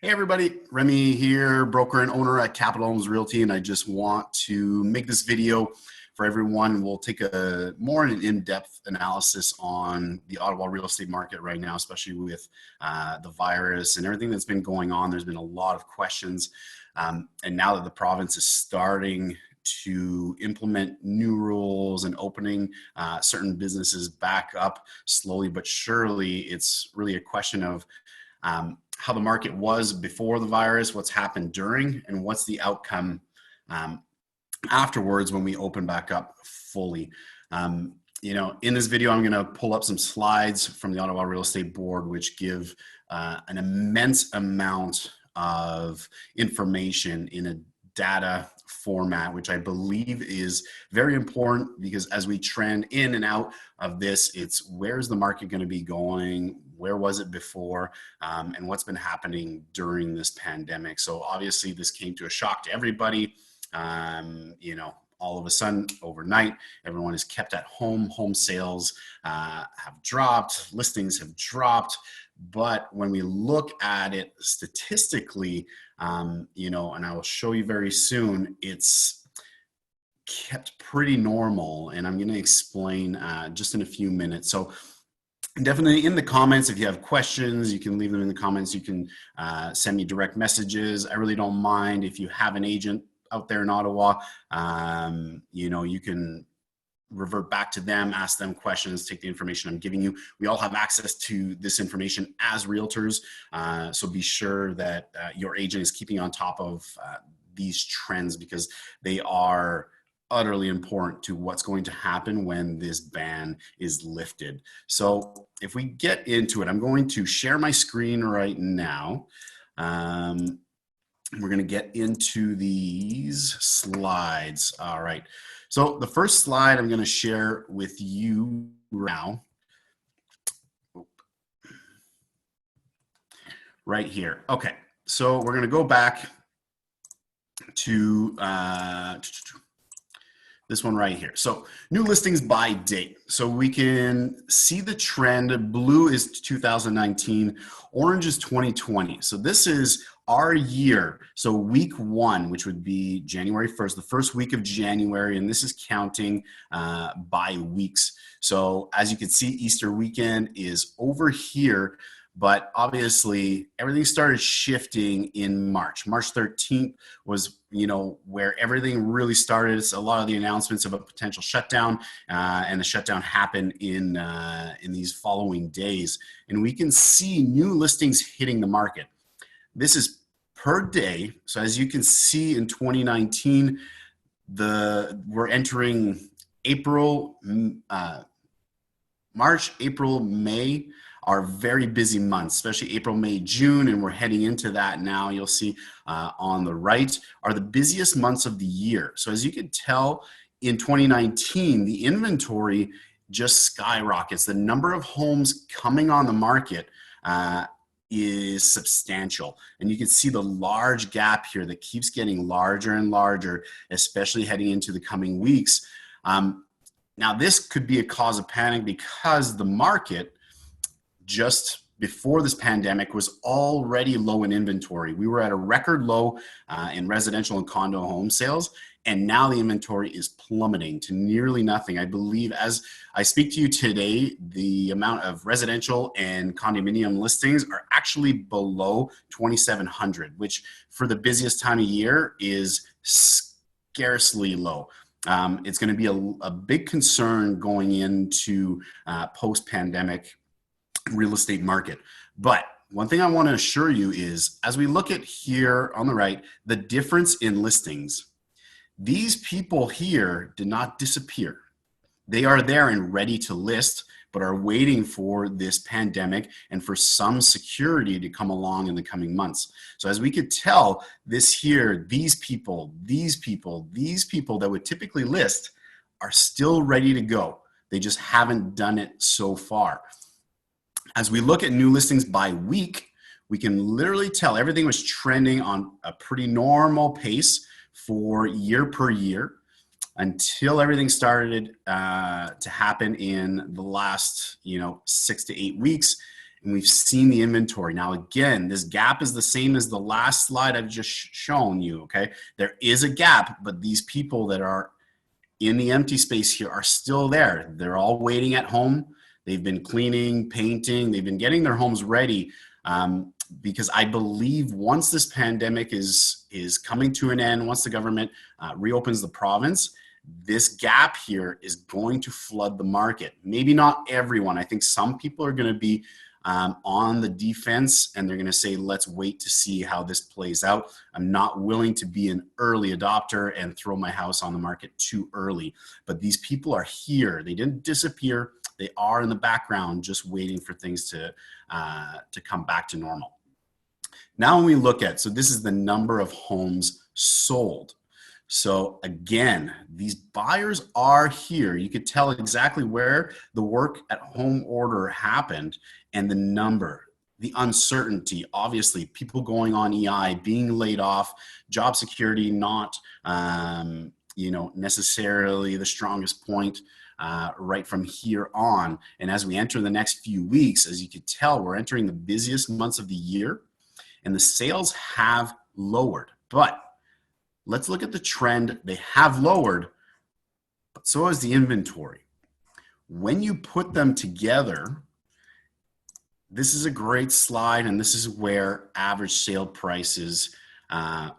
Hey everybody, Remy here, broker and owner at Capital Homes Realty, and I just want to make this video for everyone. We'll take a more in-depth analysis on the Ottawa real estate market right now, especially with the virus and everything that's been going on. There's been a lot of questions, and now that the province is starting to implement new rules and opening certain businesses back up slowly but surely, it's really a question of how the market was before the virus, what's happened during, and what's the outcome afterwards when we open back up fully. In this video, I'm going to pull up some slides from the Ottawa Real Estate Board, which give an immense amount of information in a data format, which I believe is very important because as we trend in and out of this, it's where's the market going to be going, where was it before, and what's been happening during this pandemic. So obviously this came to a shock to everybody. All of a sudden, overnight, everyone is kept at home. Home sales have dropped, listings have dropped. But when we look at it statistically, and I will show you very soon, it's kept pretty normal. And I'm going to explain just in a few minutes. So definitely in the comments, if you have questions, you can leave them in the comments. You can send me direct messages. I really don't mind. If you have an agent out there in Ottawa, you can revert back to them, ask them questions, take the information I'm giving you. We all have access to this information as realtors, so be sure that your agent is keeping on top of these trends because they are utterly important to what's going to happen when this ban is lifted. So if we get into it, I'm going to share my screen right now. We're going to get into these slides. All right. So the first slide I'm going to share with you now, right here. Okay. So we're going to go back to this one right here. So new listings by date. So we can see the trend. Blue is 2019, orange is 2020. So this is our year. So week one, which would be January 1st, the first week of January, and this is counting by weeks. So as you can see, Easter weekend is over here, but obviously everything started shifting in March. March 13th was, where everything really started. It's a lot of the announcements of a potential shutdown, and the shutdown happened in these following days. And we can see new listings hitting the market. This is per day. So as you can see in 2019, we're entering March, April, May are very busy months, especially April, May, June, and we're heading into that now. You'll see on the right are the busiest months of the year. So as you can tell, in 2019, the inventory just skyrockets. The number of homes coming on the market is substantial. And you can see the large gap here that keeps getting larger and larger, especially heading into the coming weeks. Now, this could be a cause of panic because the market just before this pandemic was already low in inventory. We were at a record low in residential and condo home sales, and now the inventory is plummeting to nearly nothing. I believe as I speak to you today, the amount of residential and condominium listings are actually below 2,700, which for the busiest time of year is scarcely low. It's going to be a big concern going into post-pandemic real estate market. But one thing I want to assure you is as we look at here on the right, the difference in listings, these people here did not disappear. They are there and ready to list, but are waiting for this pandemic and for some security to come along in the coming months. So as we could tell, this here, these people that would typically list are still ready to go. They just haven't done it so far. As we look at new listings by week, we can literally tell everything was trending on a pretty normal pace for year per year until everything started to happen in the last 6 to 8 weeks. and we've seen the inventory. Now, again, this gap is the same as the last slide I've just shown you, okay? There is a gap, but these people that are in the empty space here are still there. They're all waiting at home. They've been cleaning, painting, they've been getting their homes ready, because I believe once this pandemic is coming to an end, once the government reopens the province, this gap here is going to flood the market. Maybe not everyone. I think some people are going to be on the defense, and they're going to say, let's wait to see how this plays out. I'm not willing to be an early adopter and throw my house on the market too early. But these people are here. They didn't disappear. They are in the background just waiting for things to come back to normal. Now when we look at, so this is the number of homes sold. So again, these buyers are here. You could tell exactly where the work at home order happened and the number, the uncertainty, obviously people going on EI, being laid off, job security not necessarily the strongest point right from here on. And as we enter the next few weeks, as you could tell, we're entering the busiest months of the year and the sales have lowered. But let's look at the trend. They have lowered, but so has the inventory. When you put them together, this is a great slide, and this is where average sale prices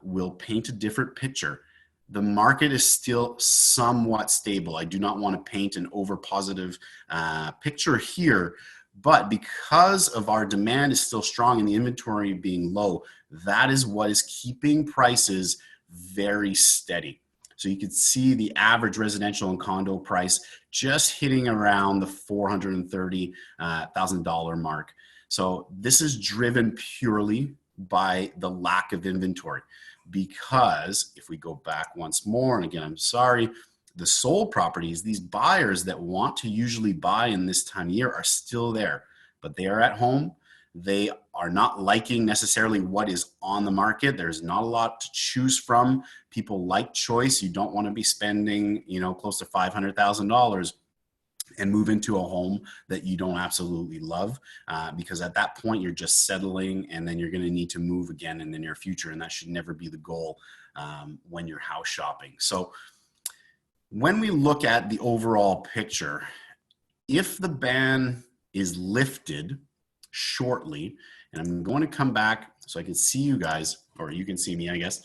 will paint a different picture. The market is still somewhat stable. I do not want to paint an over positive picture here, but because of our demand is still strong and the inventory being low, that is what is keeping prices very steady. So you can see the average residential and condo price just hitting around the $430,000 mark. So this is driven purely by the lack of inventory, because if we go back once more, and again, I'm sorry, the sold properties, these buyers that want to usually buy in this time of year are still there, but they are at home. They are not liking necessarily what is on the market. There's not a lot to choose from. People like choice. You don't want to be spending, close to $500,000 and move into a home that you don't absolutely love, because at that point you're just settling, and then you're going to need to move again in the near future, and that should never be the goal when you're house shopping. So when we look at the overall picture, if the ban is lifted shortly, and I'm going to come back so I can see you guys, or you can see me, I guess.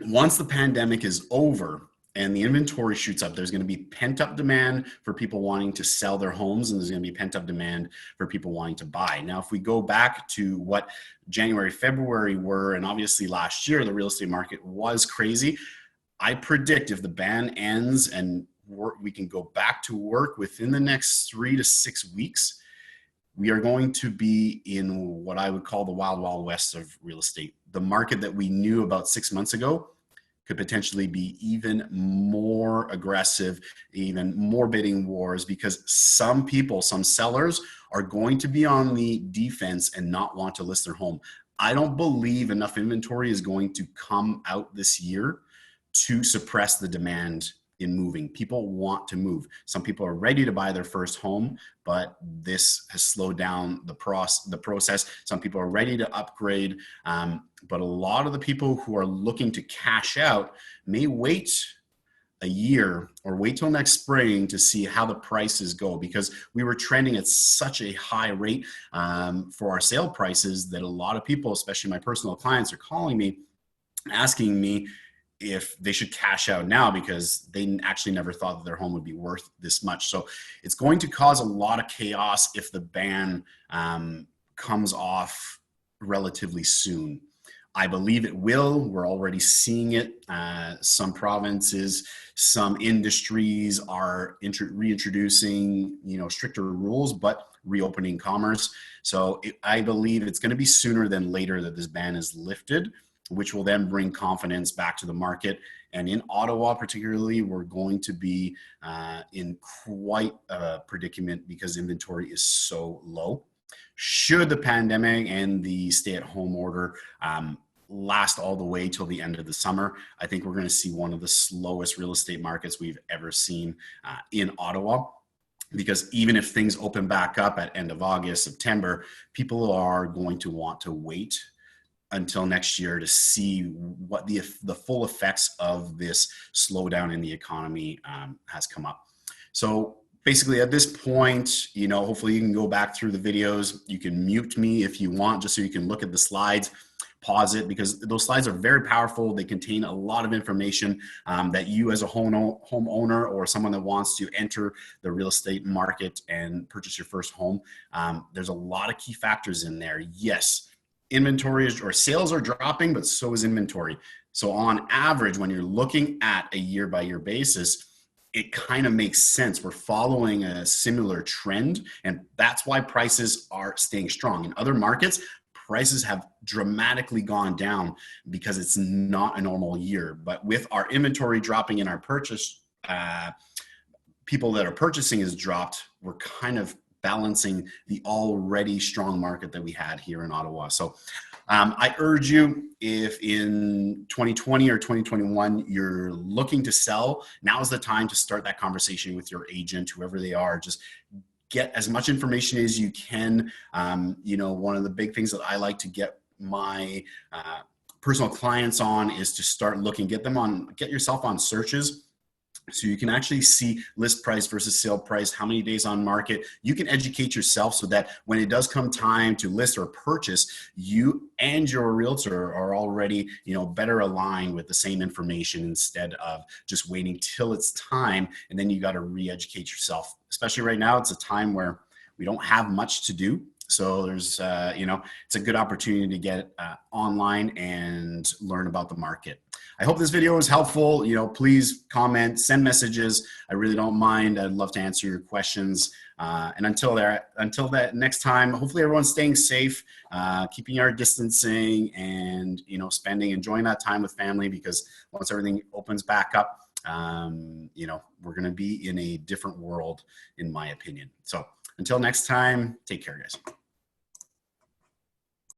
Once the pandemic is over and the inventory shoots up, there's going to be pent-up demand for people wanting to sell their homes, and there's going to be pent-up demand for people wanting to buy. Now, if we go back to what January, February were, and obviously last year, the real estate market was crazy. I predict if the ban ends and we can go back to work within the next 3 to 6 weeks, we are going to be in what I would call the wild, wild west of real estate. The market that we knew about 6 months ago could potentially be even more aggressive, even more bidding wars, because some people, some sellers are going to be on the defense and not want to list their home. I don't believe enough inventory is going to come out this year to suppress the demand in moving. People want to move. Some people are ready to buy their first home, but this has slowed down the process. Some people are ready to upgrade, but a lot of the people who are looking to cash out may wait a year or wait till next spring to see how the prices go, because we were trending at such a high rate for our sale prices that a lot of people, especially my personal clients, are calling me, asking me if they should cash out now because they actually never thought that their home would be worth this much. So it's going to cause a lot of chaos if the ban comes off relatively soon. I believe it will. We're already seeing it. Some provinces, some industries are reintroducing, stricter rules, but reopening commerce. So I believe it's going to be sooner than later that this ban is lifted, which will then bring confidence back to the market. And in Ottawa particularly, we're going to be in quite a predicament because inventory is so low. Should the pandemic and the stay-at-home order last all the way till the end of the summer, I think we're going to see one of the slowest real estate markets we've ever seen in Ottawa. because even if things open back up at end of August, September, people are going to want to wait until next year to see what the full effects of this slowdown in the economy has come up. So basically at this point, you know, hopefully you can go back through the videos. You can mute me if you want, just so you can look at the slides, pause it, because those slides are very powerful. They contain a lot of information that you as a homeowner or someone that wants to enter the real estate market and purchase your first home, there's a lot of key factors in there. Yes, inventory or sales are dropping, but so is inventory. So on average, when you're looking at a year by year basis, it kind of makes sense. We're following a similar trend, and that's why prices are staying strong. In other markets, prices have dramatically gone down because it's not a normal year. But with our inventory dropping in our purchase, people that are purchasing has dropped. We're kind of balancing the already strong market that we had here in Ottawa. So I urge you, if in 2020 or 2021 you're looking to sell, now is the time to start that conversation with your agent, whoever they are. Just get as much information as you can. You know, one of the big things that I like to get my personal clients on is to start looking, get yourself on searches. So you can actually see list price versus sale price, how many days on market. You can educate yourself so that when it does come time to list or purchase, you and your realtor are already, you know, better aligned with the same information, instead of just waiting till it's time and then you got to re-educate yourself. Especially right now, it's a time where we don't have much to do. So there's, you know, it's a good opportunity to get online and learn about the market. I hope this video was helpful. You know, please comment, send messages. I really don't mind. I'd love to answer your questions. And until that next time, hopefully everyone's staying safe, keeping our distancing, and, you know, enjoying that time with family, because once everything opens back up, you know, we're going to be in a different world, in my opinion. So until next time, take care, guys.